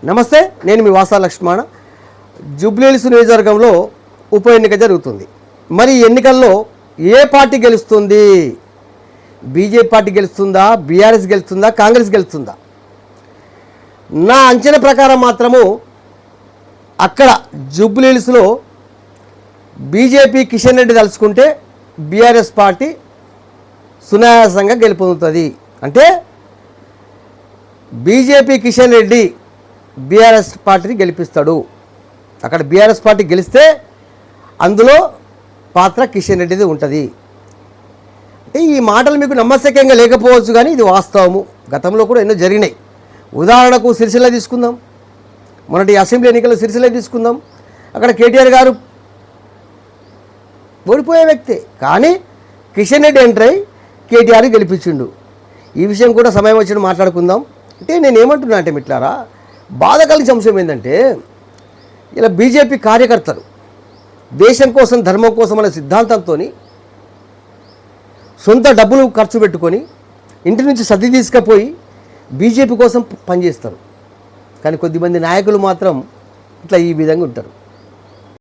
నమస్తే, నేను మీ వాసా లక్ష్మణ. జూబ్లీహిల్స్ నియోజకవర్గంలో ఉప ఎన్నిక జరుగుతుంది. మరి ఎన్నికల్లో ఏ పార్టీ గెలుస్తుంది? బీజేపీ పార్టీ గెలుస్తుందా, బీఆర్ఎస్ గెలుస్తుందా, కాంగ్రెస్ గెలుస్తుందా? నా అంచనా ప్రకారం మాత్రము అక్కడ జూబ్లీహిల్స్లో బీజేపీ కిషన్ రెడ్డి తలుచుకుంటే బీఆర్ఎస్ పార్టీ సునాయాసంగా గెలుపొందుతుంది. అంటే బీజేపీ కిషన్ రెడ్డి బీఆర్ఎస్ పార్టీని గెలిపిస్తాడు. అక్కడ బీఆర్ఎస్ పార్టీ గెలిస్తే అందులో పాత్ర కిషన్ రెడ్డిది ఉంటుంది. అంటే ఈ మాటలు మీకు నమ్మశక్యంగా లేకపోవచ్చు, కానీ ఇది వాస్తవము. గతంలో కూడా ఎన్నో జరిగినాయి. ఉదాహరణకు సిరిసిల్ల తీసుకుందాం, మొన్నటి అసెంబ్లీ ఎన్నికల్లో సిరిసిల్ల తీసుకుందాం. అక్కడ కేటీఆర్ గారు ఓడిపోయే వ్యక్తే, కానీ కిషన్ రెడ్డి ఎంటర్ అయ్యి కేటీఆర్ గెలిపించిండు. ఈ విషయం కూడా సమయం వచ్చి మాట్లాడుకుందాం. అంటే నేను ఏమంటున్నా అంటే మిట్లారా, బాధ కలిగే అంశం ఏంటంటే ఇలా బీజేపీ కార్యకర్తలు దేశం కోసం, ధర్మం కోసం అనే సిద్ధాంతంతో సొంత డబ్బులు ఖర్చు పెట్టుకొని ఇంటి నుంచి సర్ది తీసుకుపోయి బీజేపీ కోసం పనిచేస్తారు. కానీ కొద్దిమంది నాయకులు మాత్రం ఇట్లా ఈ విధంగా ఉంటారు.